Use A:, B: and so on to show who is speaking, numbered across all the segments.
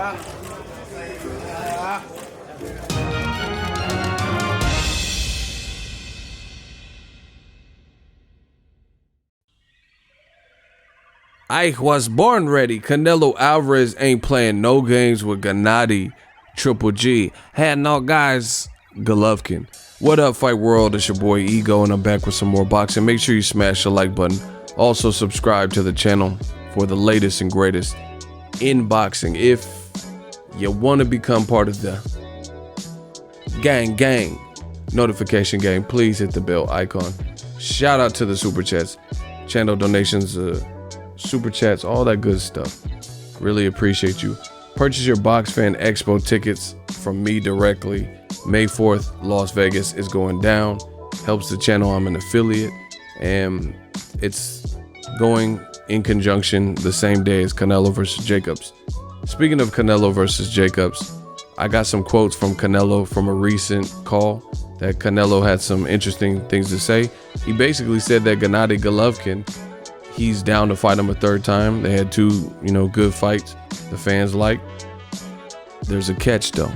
A: I was born ready. Canelo Alvarez ain't playing no games with Gennady Triple G. Had no guys, Golovkin. What up, Fight World? It's your boy Ego, and I'm back with some more boxing. Make sure you smash the like button. Also, subscribe to the channel for the latest and greatest in boxing. If you want to become part of the gang notification gang, please hit the bell icon. Shout out to the super chats, channel donations, super chats, all that good stuff. Really appreciate you. Purchase your Box Fan Expo tickets from me directly. May 4th, Las Vegas is going down. Helps the channel. I'm an affiliate, and it's going in conjunction the same day as Canelo versus Jacobs. Speaking of Canelo versus Jacobs, I got some quotes from Canelo from a recent call that Canelo had some interesting things to say. He basically said that Gennady Golovkin, he's down to fight him a third time. They had two, good fights the fans like. There's a catch though.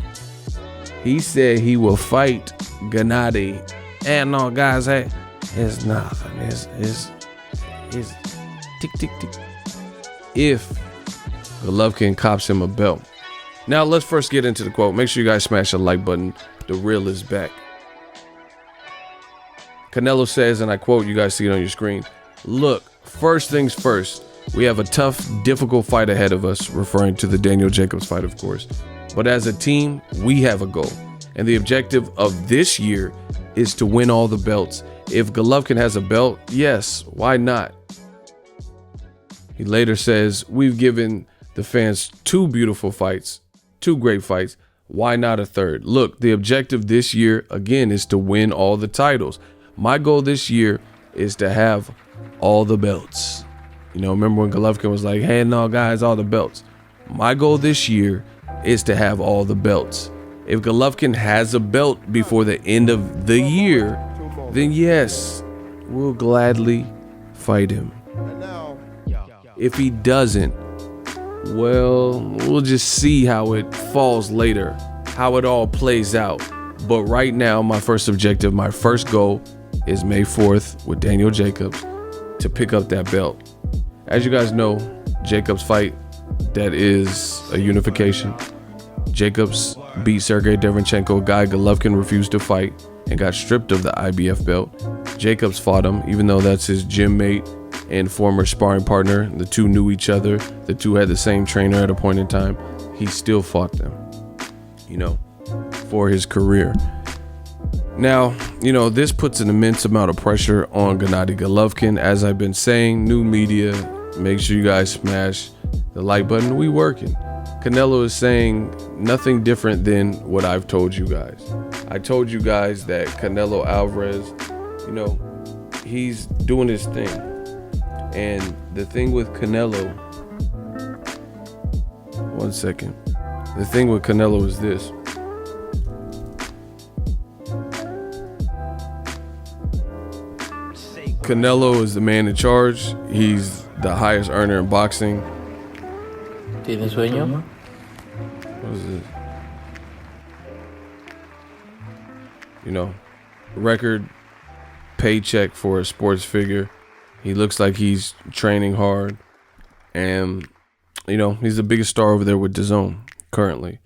A: He said he will fight Gennady. And no, guys, hey, it's nothing. It's tick, tick, tick. If Golovkin cops him a belt. Now, let's first get into the quote. Make sure you guys smash the like button. The real is back. Canelo says, and I quote, you guys see it on your screen, "Look, first things first, we have a tough, difficult fight ahead of us," referring to the Daniel Jacobs fight, of course. "But as a team, we have a goal. And the objective of this year is to win all the belts. If Golovkin has a belt, yes, why not?" He later says, "We've given the fans two beautiful fights, two great fights. Why not a third? Look, the objective this year, again, is to win all the titles. My goal this year is to have all the belts." Remember when Golovkin was like, "Hey, no, guys, all the belts." My goal this year is to have all the belts. If Golovkin has a belt before the end of the year, then yes, we'll gladly fight him. If he doesn't, well, we'll just see how it falls later, how it all plays out. But right now, my first objective, my first goal is May 4th with Daniel Jacobs to pick up that belt. As you guys know, Jacobs fight, that is a unification. Jacobs beat Sergey Derevyanchenko, a guy Golovkin refused to fight and got stripped of the IBF belt. Jacobs fought him, even though that's his gym mate and former sparring partner. The two knew each other. The two had the same trainer at a point in time. He still fought them, for his career. Now, this puts an immense amount of pressure on Gennady Golovkin. As I've been saying, new media, make sure you guys smash the like button. We working. Canelo is saying nothing different than what I've told you guys. I told you guys that Canelo Alvarez, he's doing his thing. And the thing with Canelo, one second. The thing with Canelo is this. Canelo is the man in charge. He's the highest earner in boxing.
B: ¿Tienes sueño?
A: What is this? Record paycheck for a sports figure. He looks like he's training hard. And, he's the biggest star over there with DAZN currently.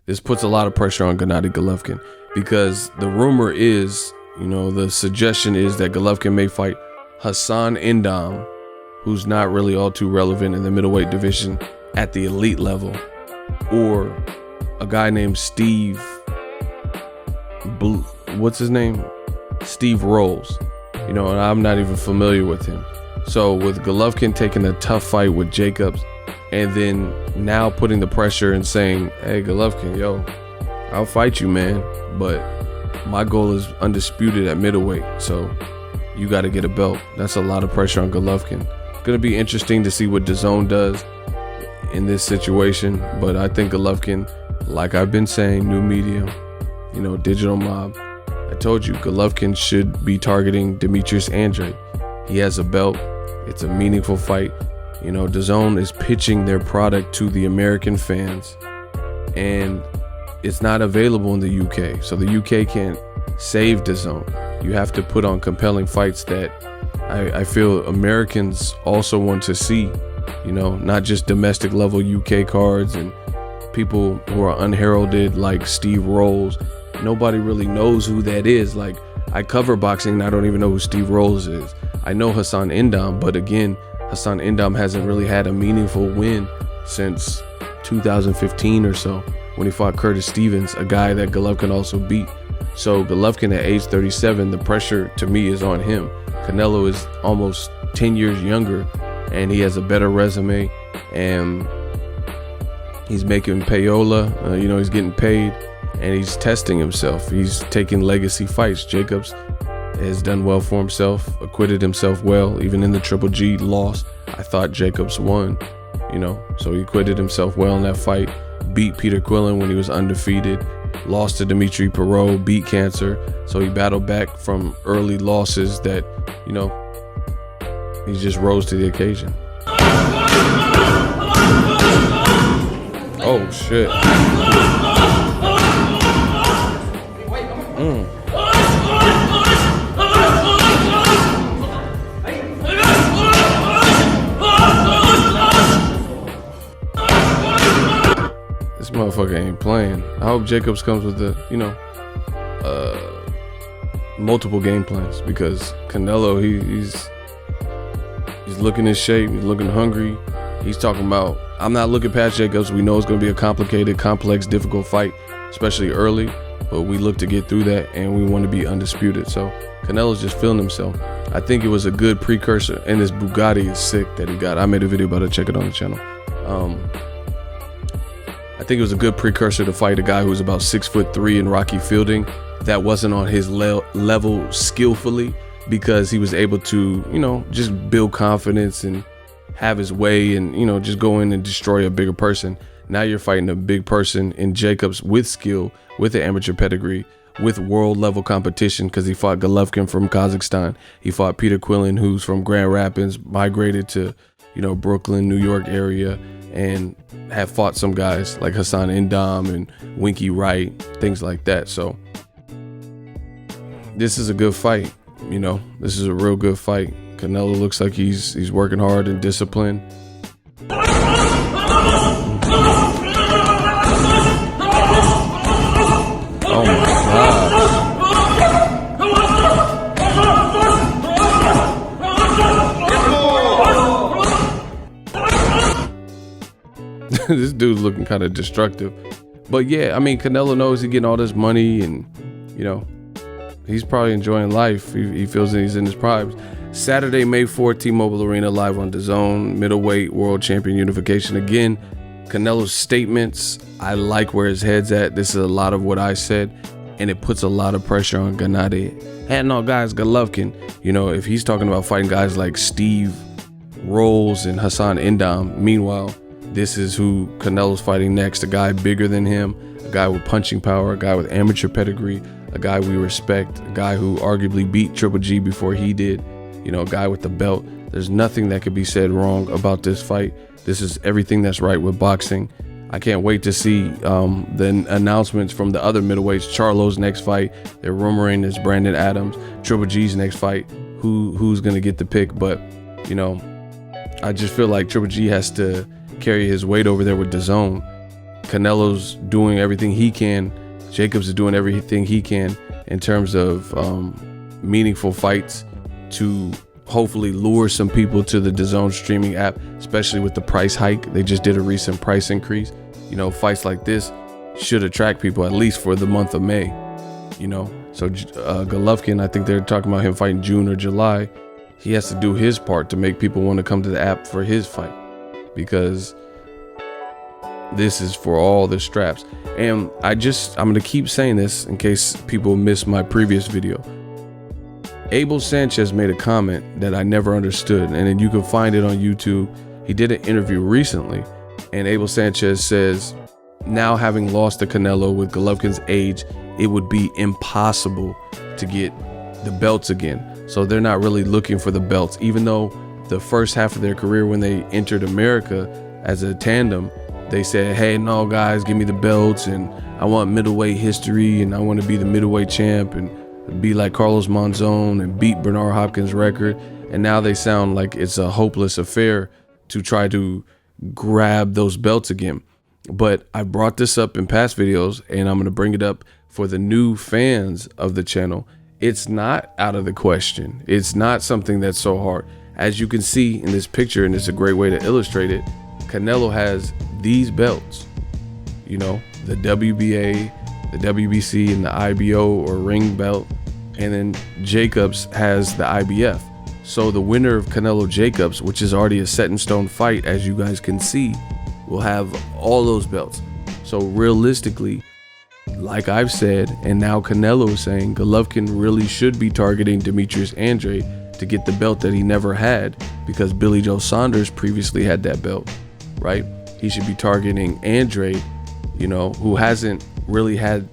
A: This puts a lot of pressure on Gennady Golovkin because the rumor is, the suggestion is that Golovkin may fight Hassan Endam, who's not really all too relevant in the middleweight division at the elite level, or a guy named Steve Rolls, and I'm not even familiar with him. So with Golovkin taking a tough fight with Jacobs and then now putting the pressure and saying, "Hey, Golovkin, I'll fight you, man, but my goal is undisputed at middleweight, so you got to get a belt." That's a lot of pressure on Golovkin. It's going to be interesting to see what DAZN does in this situation, but I think Golovkin, like I've been saying, new media, digital mob, I told you Golovkin should be targeting Demetrius Andrade. He has a belt. It's a meaningful fight. DAZN is pitching their product to the American fans. and it's not available in the UK. So the UK can't save DAZN. You have to put on compelling fights that I feel Americans also want to see, you know, not just domestic level UK cards and people who are unheralded like Steve Rolls. Nobody really knows who that is. Like, I cover boxing and I don't even know who Steve Rolls is. I know Hassan Endam, but again, Hassan Endam hasn't really had a meaningful win since 2015 or so, when he fought Curtis Stevens, a guy that Golovkin also beat. So Golovkin at age 37, the pressure to me is on him. Canelo is almost 10 years younger and he has a better resume, and he's making payola, you know, he's getting paid and he's testing himself. He's taking legacy fights. Jacobs has done well for himself, acquitted himself well, even in the Triple G loss. I thought Jacobs won, you know, so he acquitted himself well in that fight, beat Peter Quillin when he was undefeated, lost to Dimitri Perot, beat Cancer. So he battled back from early losses that, you know, he just rose to the occasion. Oh shit. This motherfucker ain't playing. I hope Jacobs comes with the, you know, multiple game plans, because Canelo, he's looking in shape, he's looking hungry. He's talking about, I'm not looking past Jacobs. We know it's going to be a complicated, complex, difficult fight, especially early, but we look to get through that and we want to be undisputed. So Canelo's just feeling himself. I think it was a good precursor, and this Bugatti is sick that he got. I made a video about it, check it on the channel. I think it was a good precursor to fight a guy who was about 6'3" in Rocky Fielding that wasn't on his level skillfully, because he was able to, you know, just build confidence and have his way and, you know, just go in and destroy a bigger person. Now you're fighting a big person in Jacobs with skill, with an amateur pedigree, with world level competition, because he fought Golovkin from Kazakhstan. He fought Peter Quillin, who's from Grand Rapids, migrated to, you know, Brooklyn, New York area, and have fought some guys like Hassan Endam and Winky Wright, things like that. So this is a good fight. You know, this is a real good fight. Canelo looks like he's working hard and disciplined. Oh my God. This dude's looking kind of destructive. But yeah, I mean, Canelo knows he's getting all this money and, you know, he's probably enjoying life. He feels that he's in his prime. Saturday, May 4th, T-Mobile Arena, live on DAZN, middleweight world champion unification. Again, Canelo's statements, I like where his head's at. This is a lot of what I said, and it puts a lot of pressure on Gennady. And all guys, Golovkin, you know, if he's talking about fighting guys like Steve Rolls and Hassan Endam, meanwhile, this is who Canelo's fighting next, a guy bigger than him, a guy with punching power, a guy with amateur pedigree, a guy we respect, a guy who arguably beat Triple G before he did, you know, a guy with the belt. There's nothing that could be said wrong about this fight. This is everything that's right with boxing. I can't wait to see the announcements from the other middleweights. Charlo's next fight, they're rumoring it's Brandon Adams. Triple G's next fight, who's gonna get the pick? But, you know, I just feel like Triple G has to carry his weight over there with DAZN. Canelo's doing everything he can. Jacobs is doing everything he can in terms of meaningful fights to hopefully lure some people to the DAZN streaming app, especially with the price hike. They just did a recent price increase. You know, fights like this should attract people at least for the month of May, you know. So Golovkin, I think they're talking about him fighting June or July. He has to do his part to make people want to come to the app for his fight, because this is for all the straps. And I'm gonna keep saying this in case people miss my previous video. Abel Sanchez made a comment that I never understood, and then you can find it on YouTube. He did an interview recently, and Abel Sanchez says, now having lost to Canelo with Golovkin's age, it would be impossible to get the belts again. So they're not really looking for the belts, even though the first half of their career when they entered America as a tandem, they said, hey, no, guys, give me the belts, and I want middleweight history, and I want to be the middleweight champ and be like Carlos Monzon and beat Bernard Hopkins' record. And now they sound like it's a hopeless affair to try to grab those belts again. But I brought this up in past videos, and I'm going to bring it up for the new fans of the channel. It's not out of the question. It's not something that's so hard. As you can see in this picture, and it's a great way to illustrate it, Canelo has these belts, you know, the WBA, the WBC, and the IBO or ring belt. And then Jacobs has the IBF. So the winner of Canelo-Jacobs, which is already a set in stone fight, as you guys can see, will have all those belts. So realistically, like I've said, and now Canelo is saying, Golovkin really should be targeting Demetrius Andrade to get the belt that he never had, because Billy Joe Saunders previously had that belt, right? He should be targeting Andrade, you know, who hasn't really had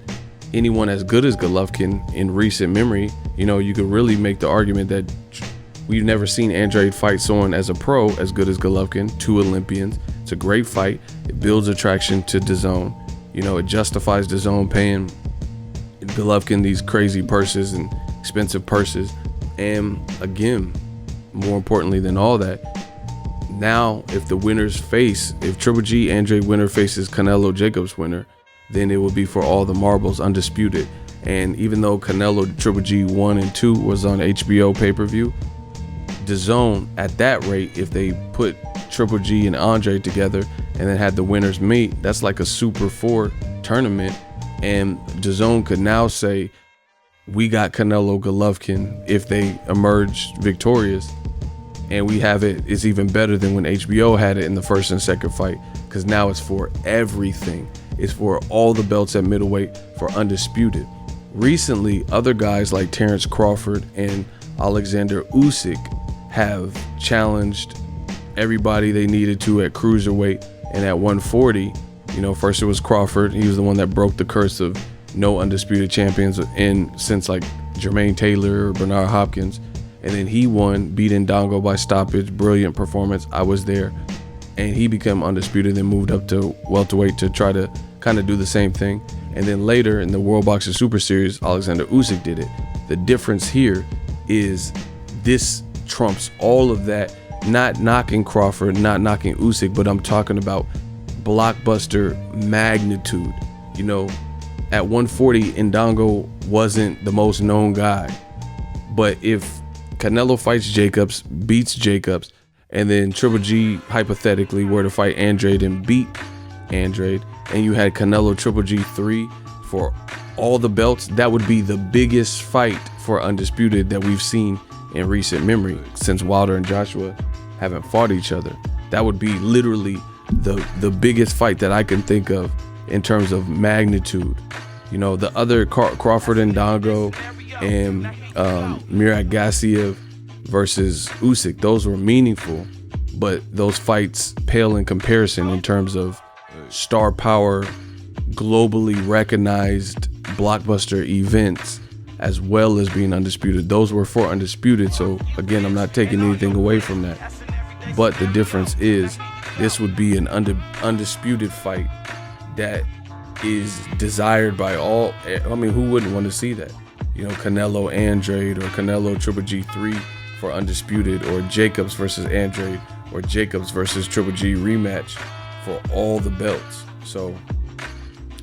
A: anyone as good as Golovkin in recent memory. You know, you could really make the argument that we've never seen Andrade fight someone as a pro as good as Golovkin, 2 Olympians. It's a great fight. It builds attraction to DAZN. You know, it justifies DAZN paying Golovkin these crazy purses and expensive purses. And again, more importantly than all that, now if the winners face, if Triple G Andrade winner faces Canelo-Jacobs winner, then it will be for all the marbles, undisputed. And even though Canelo Triple G 1 and 2 was on HBO pay-per-view, DAZN at that rate, if they put Triple G and Andre together and then had the winners meet, that's like a Super 4 tournament. And DAZN could now say, we got Canelo Golovkin if they emerge victorious, and we have it. It's even better than when HBO had it in the first and second fight, because now it's for everything. It's for all the belts at middleweight, for undisputed. Recently, other guys like Terrence Crawford and Alexander Usyk have challenged everybody they needed to at cruiserweight and at 140. You know, first it was Crawford. He was the one that broke the curse of no undisputed champions since like Jermaine Taylor or Bernard Hopkins. And then he won, beat Ndongo by stoppage. Brilliant performance. I was there. And he became undisputed, then moved up to welterweight to try to kind of do the same thing. And then later in the World Boxing Super Series, Alexander Usyk did it. The difference here is this trumps all of that. Not knocking Crawford, not knocking Usyk, but I'm talking about blockbuster magnitude. You know, at 140, Ndongo wasn't the most known guy. But if Canelo fights Jacobs, beats Jacobs, and then Triple G hypothetically were to fight Andrade and beat Andrade, and you had Canelo Triple G 3 for all the belts, that would be the biggest fight for undisputed that we've seen in recent memory, since Wilder and Joshua haven't fought each other. That would be literally the biggest fight that I can think of in terms of magnitude. You know, the other Crawford and Ndongo and Mirat Gassiev versus Usyk, those were meaningful, but those fights pale in comparison in terms of star power, globally recognized blockbuster events, as well as being undisputed. Those were for undisputed. So again, I'm not taking anything away from that, but the difference is this would be an undisputed fight that is desired by all. I mean, who wouldn't want to see that? You know, Canelo Andrade or Canelo Triple G 3 for undisputed, or Jacobs versus Andrade, or Jacobs versus Triple G rematch for all the belts. So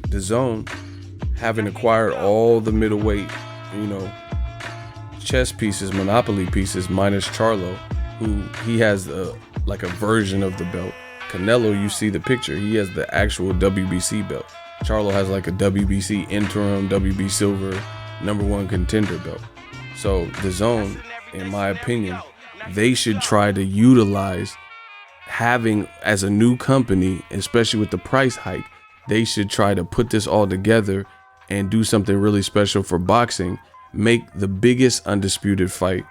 A: DAZN, having acquired all the middleweight, you know, chess pieces, monopoly pieces, minus Charlo, who he has like a version of the belt. Canelo, you see the picture, he has the actual WBC belt. Charlo has like a WBC interim, WB silver, #1 contender belt. So DAZN, in my opinion, they should try to utilize having, as a new company, especially with the price hike, they should try to put this all together and do something really special for boxing. Make the biggest undisputed fight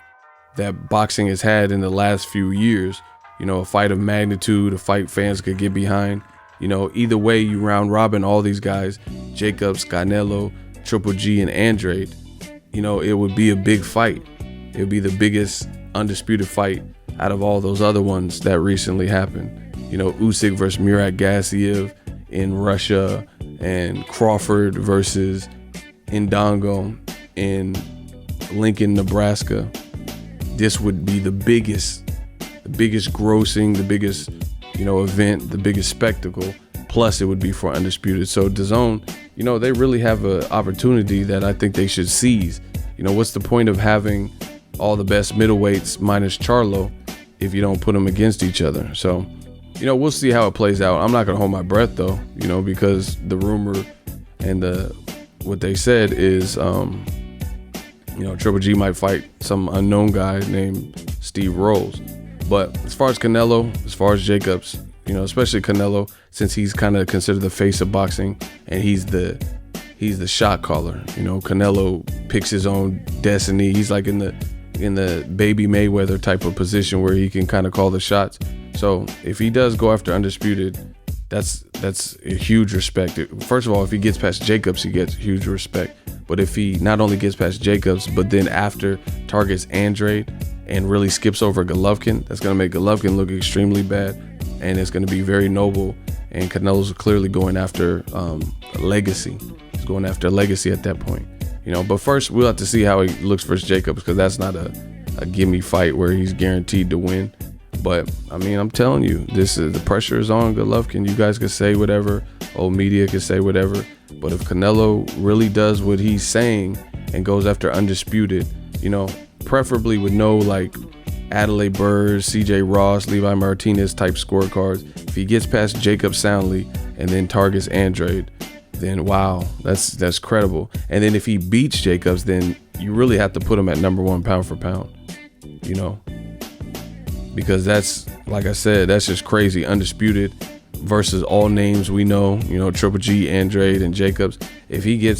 A: that boxing has had in the last few years. You know, a fight of magnitude, a fight fans could get behind. You know, either way you round robin all these guys, Jacobs, Canelo, Triple G, and Andrade, you know, it would be a big fight. It would be the biggest undisputed fight out of all those other ones that recently happened. Usyk versus Murat Gassiev in Russia, and Crawford versus Indongo in Lincoln, Nebraska. This would be the biggest grossing, the biggest, event, the biggest spectacle. Plus, it would be for Undisputed. So DAZN, they really have an opportunity that I think they should seize. What's the point of having all the best middleweights minus Charlo if you don't put them against each other? So, we'll see how it plays out. I'm not gonna hold my breath though, because the rumor and what they said is, Triple G might fight some unknown guy named Steve Rolls. But as far as Canelo, as far as Jacobs, especially Canelo, since he's kind of considered the face of boxing and he's the shot caller. Canelo picks his own destiny. He's like in the baby Mayweather type of position where he can kind of call the shots. So if he does go after Undisputed, that's a huge respect. First of all, if he gets past Jacobs, he gets huge respect. But if he not only gets past Jacobs, but then after targets Andrade and really skips over Golovkin, that's going to make Golovkin look extremely bad, and it's going to be very noble. And Canelo's clearly going after legacy. He's going after legacy at that point. But first we'll have to see how he looks versus Jacobs, because that's not a gimme fight where he's guaranteed to win. But I mean, I'm telling you, the pressure is on Golovkin. You guys can say whatever, old media can say whatever, but if Canelo really does what he's saying and goes after Undisputed, preferably with no like Adelaide Burrs, CJ Ross, Levi Martinez type scorecards. If he gets past Jacob soundly and then targets Andrade, then wow, that's credible. And then if he beats Jacobs, then you really have to put him at number 1 pound for pound, because that's, like I said, that's just crazy. Undisputed versus all names we know, Triple G, Andrade, and Jacobs. If he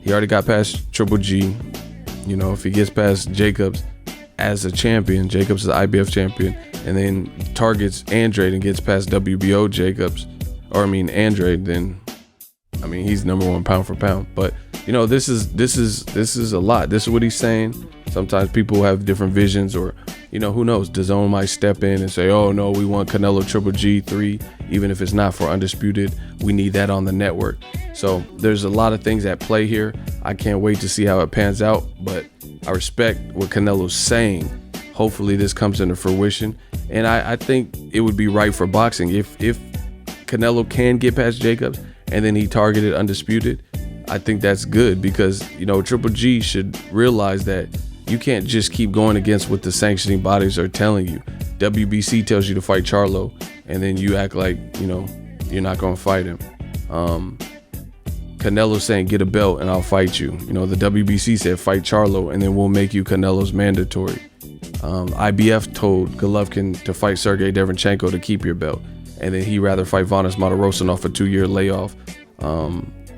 A: already got past Triple G, if he gets past Jacobs as a champion, Jacobs is the IBF champion, and then targets Andrade and gets past WBO Andrade, then he's number 1 pound for pound. But this is a lot. This is what he's saying. Sometimes people have different visions, or who knows, DAZN might step in and say, oh no, we want Canelo Triple G 3, even if it's not for Undisputed, we need that on the network. So there's a lot of things at play here. I can't wait to see how it pans out, but I respect what Canelo's saying. Hopefully this comes into fruition, and I think it would be right for boxing if Canelo can get past Jacobs and then he targeted Undisputed. I think that's good, because Triple G should realize that you can't just keep going against what the sanctioning bodies are telling you. WBC tells you to fight Charlo, and then you act like you're not going to fight him. Canelo's saying get a belt and I'll fight you. The WBC said fight Charlo and then we'll make you Canelo's mandatory. IBF told Golovkin to fight Sergey Derevyanchenko to keep your belt, and then he'd rather fight Vanes Martirosyan off a 2-year layoff,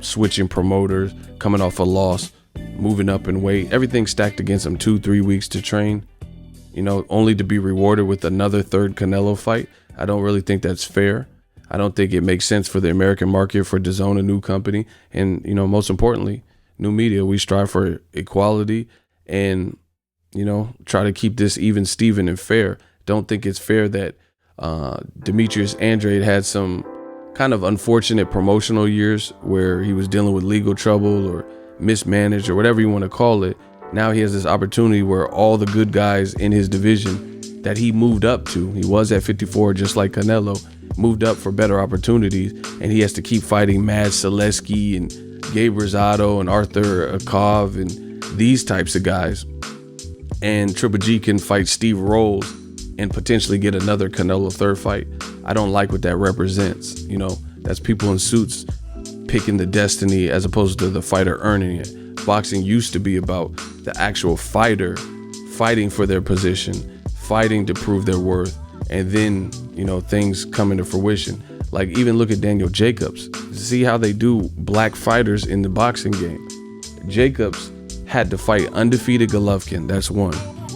A: switching promoters, coming off a loss, moving up in weight, everything stacked against him, 2-3 weeks to train, only to be rewarded with another third Canelo fight. I don't really think that's fair. I don't think it makes sense for the American market, for DAZN, a new company, and most importantly, new media. We strive for equality and try to keep this even, Steven, and fair. Don't think it's fair that Demetrius Andrade had some kind of unfortunate promotional years where he was dealing with legal trouble or mismanaged or whatever you want to call it. Now he has this opportunity where all the good guys in his division that he moved up to, he was at 54 just like Canelo, moved up for better opportunities, and he has to keep fighting Mad Selesky and Gabe Rosado and Arthur Akov and these types of guys. And Triple G can fight Steve Rolls and potentially get another Canelo third fight. I don't like what that represents. That's people in suits picking the destiny as opposed to the fighter earning it. Boxing used to be about the actual fighter fighting for their position, fighting to prove their worth, and then, things come into fruition. Like, even look at Daniel Jacobs. See how they do black fighters in the boxing game. Jacobs had to fight undefeated Golovkin. That's 1.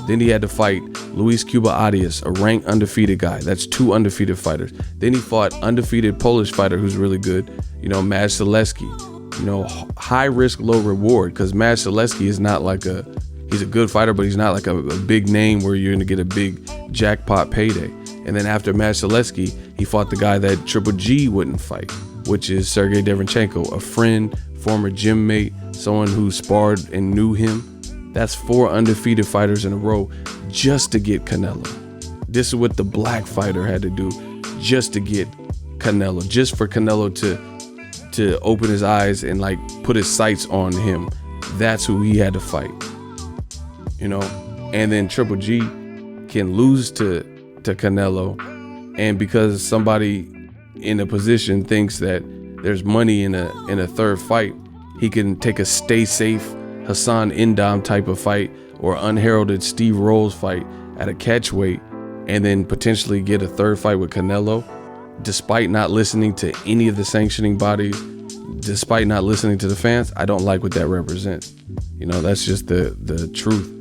A: Then he had to fight Luis Cuba Arias, a ranked undefeated guy. That's 2 undefeated fighters. Then he fought undefeated Polish fighter who's really good, Mad Selesky. High risk, low reward, because Mad Selesky is not like he's a good fighter, but he's not like a big name where you're going to get a big jackpot payday. And then after Masaletsky, he fought the guy that Triple G wouldn't fight, which is Sergey Derevyanchenko, a friend, former gym mate, someone who sparred and knew him. That's 4 undefeated fighters in a row just to get Canelo. This is what the black fighter had to do just to get Canelo, just for Canelo to open his eyes and like put his sights on him. That's who he had to fight, you know. And then Triple G can lose to Canelo, and because somebody in a position thinks that there's money in a third fight, he can take a stay safe Hassan Indam type of fight or unheralded Steve Rolls fight at a catchweight, and then potentially get a third fight with Canelo, despite not listening to any of the sanctioning bodies, despite not listening to the fans. I don't like what that represents. You know, that's just the truth.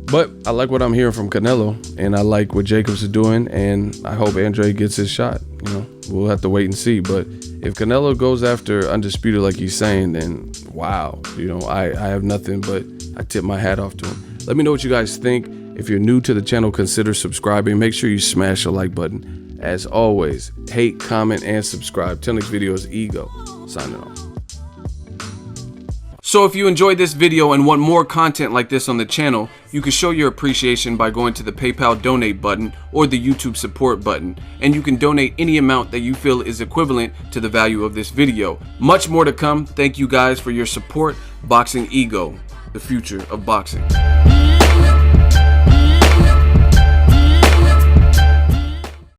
A: But I like what I'm hearing from Canelo, and I like what Jacobs is doing, and I hope Andrade gets his shot. You know, we'll have to wait and see. But if Canelo goes after undisputed like he's saying, then wow, you know, I have nothing but I tip my hat off to him. Let me know what you guys think. If you're new to the channel, consider subscribing. Make sure you smash the like button. As always, hate, comment, and subscribe. Till next video is Ego, signing off. So if you enjoyed this video and want more content like this on the channel, you can show your appreciation by going to the PayPal donate button or the YouTube support button, and you can donate any amount that you feel is equivalent to the value of this video. Much more to come. Thank you guys for your support. Boxing Ego, the future of boxing.